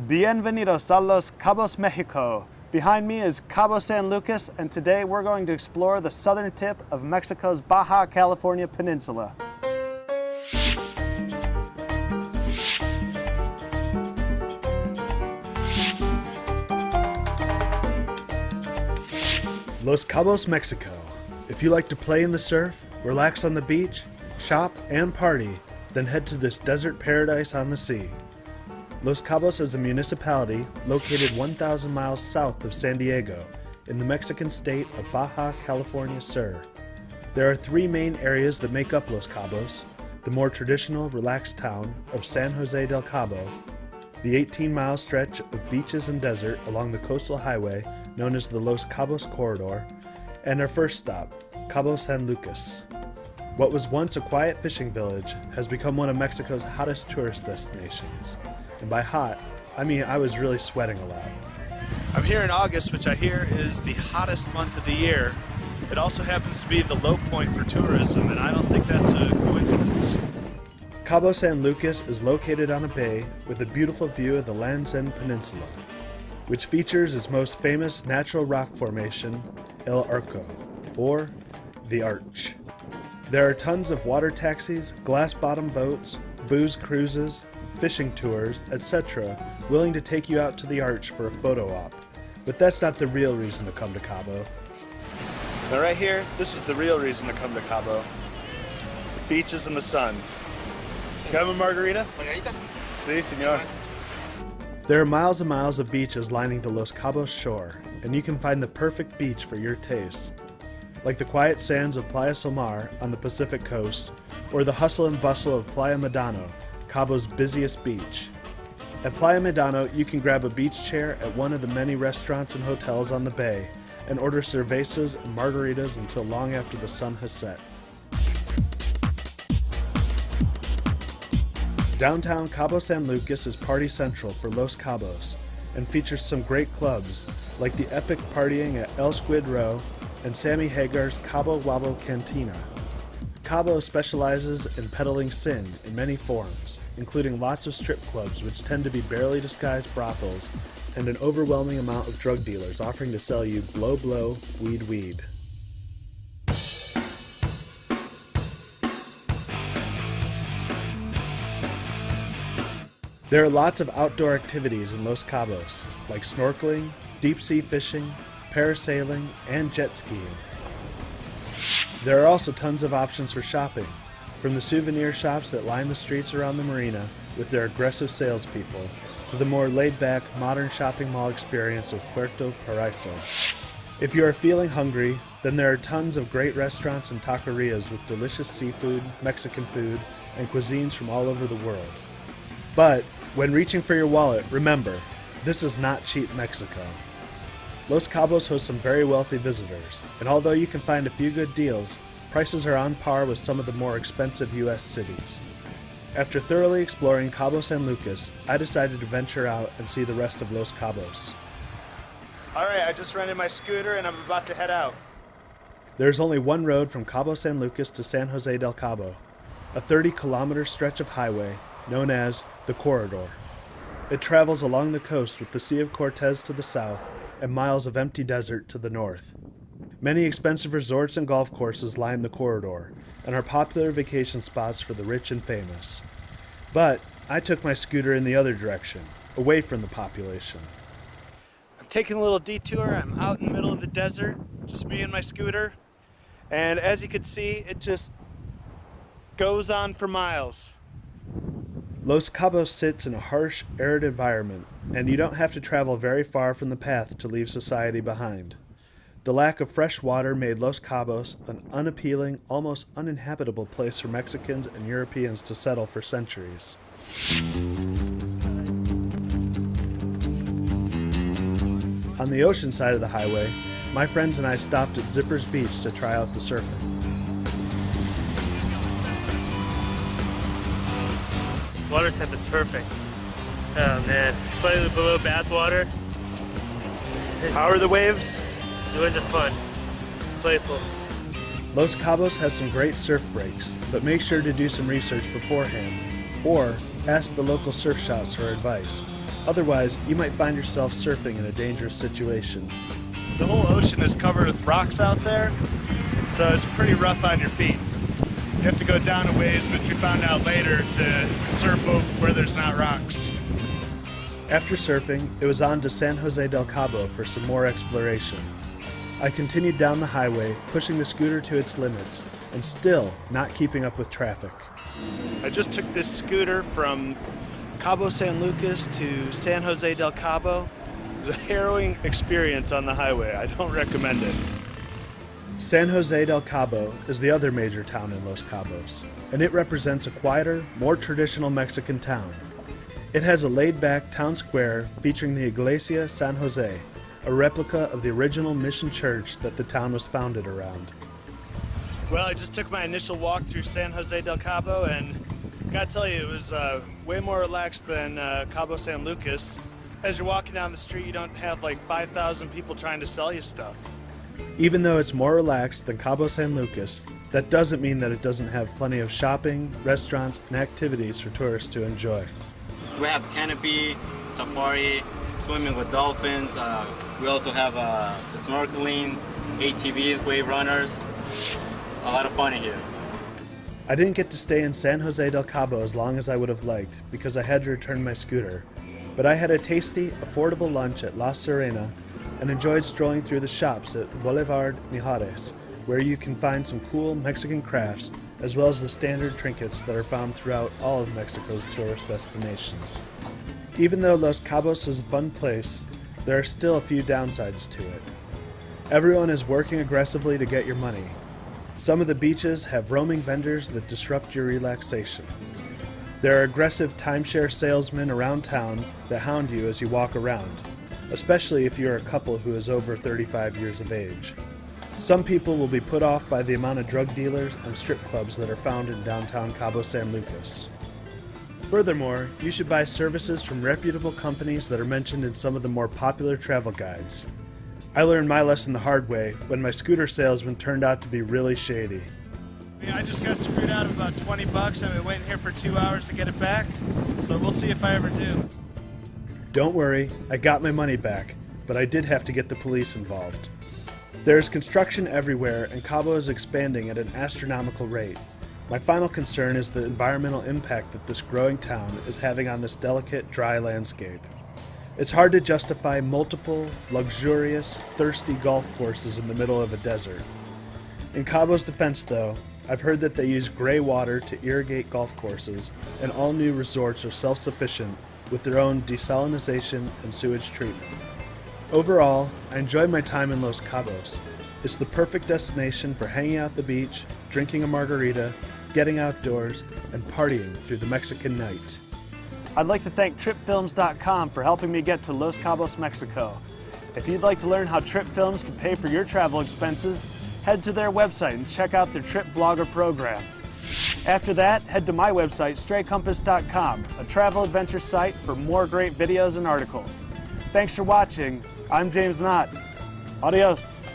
Bienvenidos a Los Cabos, Mexico. Behind me is Cabo San Lucas, and today we're going to explore the southern tip of Mexico's Baja California Peninsula. Los Cabos, Mexico. If you like to play in the surf, relax on the beach, shop, and party, then head to this desert paradise on the sea. Los Cabos is a municipality located 1,000 miles south of San Diego in the Mexican state of Baja California Sur. There are three main areas that make up Los Cabos: the more traditional, relaxed town of San Jose del Cabo, the 18-mile stretch of beaches and desert along the coastal highway known as the Los Cabos Corridor, and our first stop, Cabo San Lucas. What was once a quiet fishing village has become one of Mexico's hottest tourist destinations. And by hot, I mean I was really sweating a lot. I'm here in August, which I hear is the hottest month of the year. It also happens to be the low point for tourism, and I don't think that's a coincidence. Cabo San Lucas is located on a bay with a beautiful view of the Land's End Peninsula, which features its most famous natural rock formation, El Arco, or the Arch. There are tons of water taxis, glass-bottom boats, booze cruises, fishing tours, etc., willing to take you out to the Arch for a photo op. But that's not the real reason to come to Cabo. Now right here, this is the real reason to come to Cabo. The beaches and the sun. Can I have a margarita? Margarita? Si, senor. There are miles and miles of beaches lining the Los Cabos shore, and you can find the perfect beach for your taste. Like the quiet sands of Playa Somar on the Pacific coast, or the hustle and bustle of Playa Medano, Cabo's busiest beach. At Playa Medano, you can grab a beach chair at one of the many restaurants and hotels on the bay and order cervezas and margaritas until long after the sun has set. Downtown Cabo San Lucas is party central for Los Cabos and features some great clubs like the epic partying at El Squid Row and Sammy Hagar's Cabo Wabo Cantina. Cabo specializes in peddling sin in many forms, including lots of strip clubs which tend to be barely disguised brothels and an overwhelming amount of drug dealers offering to sell you blow, weed. There are lots of outdoor activities in Los Cabos, like snorkeling, deep-sea fishing, parasailing, and jet skiing. There are also tons of options for shopping, from the souvenir shops that line the streets around the marina with their aggressive salespeople, to the more laid-back, modern shopping mall experience of Puerto Paraiso. If you are feeling hungry, then there are tons of great restaurants and taquerias with delicious seafood, Mexican food, and cuisines from all over the world. But when reaching for your wallet, remember, this is not cheap Mexico. Los Cabos hosts some very wealthy visitors, and although you can find a few good deals, prices are on par with some of the more expensive U.S. cities. After thoroughly exploring Cabo San Lucas, I decided to venture out and see the rest of Los Cabos. Alright, I just rented my scooter and I'm about to head out. There's only one road from Cabo San Lucas to San Jose del Cabo, a 30-kilometer stretch of highway known as the Corridor. It travels along the coast with the Sea of Cortez to the south and miles of empty desert to the north. Many expensive resorts and golf courses line the corridor and are popular vacation spots for the rich and famous. But I took my scooter in the other direction, away from the population. I'm taking a little detour. I'm out in the middle of the desert, just me and my scooter. And as you can see, it just goes on for miles. Los Cabos sits in a harsh, arid environment, and you don't have to travel very far from the path to leave society behind. The lack of fresh water made Los Cabos an unappealing, almost uninhabitable place for Mexicans and Europeans to settle for centuries. On the ocean side of the highway, my friends and I stopped at Zipper's Beach to try out the surfing. Water temp is perfect. Oh man, slightly below bath water. How are the waves? The waves are fun, playful. Los Cabos has some great surf breaks, but make sure to do some research beforehand, or ask the local surf shops for advice. Otherwise, you might find yourself surfing in a dangerous situation. The whole ocean is covered with rocks out there, so it's pretty rough on your feet. You have to go down a ways, which we found out later, to surf over where there's not rocks. After surfing, it was on to San Jose del Cabo for some more exploration. I continued down the highway, pushing the scooter to its limits, and still not keeping up with traffic. I just took this scooter from Cabo San Lucas to San Jose del Cabo. It was a harrowing experience on the highway. I don't recommend it. San Jose del Cabo is the other major town in Los Cabos, and it represents a quieter, more traditional Mexican town. It has a laid-back town square featuring the Iglesia San Jose, a replica of the original mission church that the town was founded around. Well, I just took my initial walk through San Jose del Cabo, and gotta tell you, it was way more relaxed than Cabo San Lucas. As you're walking down the street, you don't have like 5,000 people trying to sell you stuff. Even though it's more relaxed than Cabo San Lucas, that doesn't mean that it doesn't have plenty of shopping, restaurants, and activities for tourists to enjoy. We have canopy, safari, swimming with dolphins. We also have snorkeling, ATVs, wave runners. A lot of fun in here. I didn't get to stay in San Jose del Cabo as long as I would have liked because I had to return my scooter, but I had a tasty, affordable lunch at La Serena and enjoyed strolling through the shops at Boulevard Mijares, where you can find some cool Mexican crafts as well as the standard trinkets that are found throughout all of Mexico's tourist destinations. Even though Los Cabos is a fun place, there are still a few downsides to it. Everyone is working aggressively to get your money. Some of the beaches have roaming vendors that disrupt your relaxation. There are aggressive timeshare salesmen around town that hound you as you walk around, especially if you're a couple who is over 35 years of age. Some people will be put off by the amount of drug dealers and strip clubs that are found in downtown Cabo San Lucas. Furthermore, you should buy services from reputable companies that are mentioned in some of the more popular travel guides. I learned my lesson the hard way when my scooter salesman turned out to be really shady. I just got screwed out of about 20 bucks. I've been waiting here for 2 hours to get it back, so we'll see if I ever do. Don't worry, I got my money back, but I did have to get the police involved. There is construction everywhere, and Cabo is expanding at an astronomical rate. My final concern is the environmental impact that this growing town is having on this delicate, dry landscape. It's hard to justify multiple, luxurious, thirsty golf courses in the middle of a desert. In Cabo's defense, though, I've heard that they use gray water to irrigate golf courses, and all new resorts are self-sufficient with their own desalinization and sewage treatment. Overall, I enjoyed my time in Los Cabos. It's the perfect destination for hanging out at the beach, drinking a margarita, getting outdoors, and partying through the Mexican night. I'd like to thank TripFilms.com for helping me get to Los Cabos, Mexico. If you'd like to learn how Trip Films can pay for your travel expenses, head to their website and check out their Trip Vlogger program. After that, head to my website, StrayCompass.com, a travel adventure site for more great videos and articles. Thanks for watching. I'm James Knott. Adios.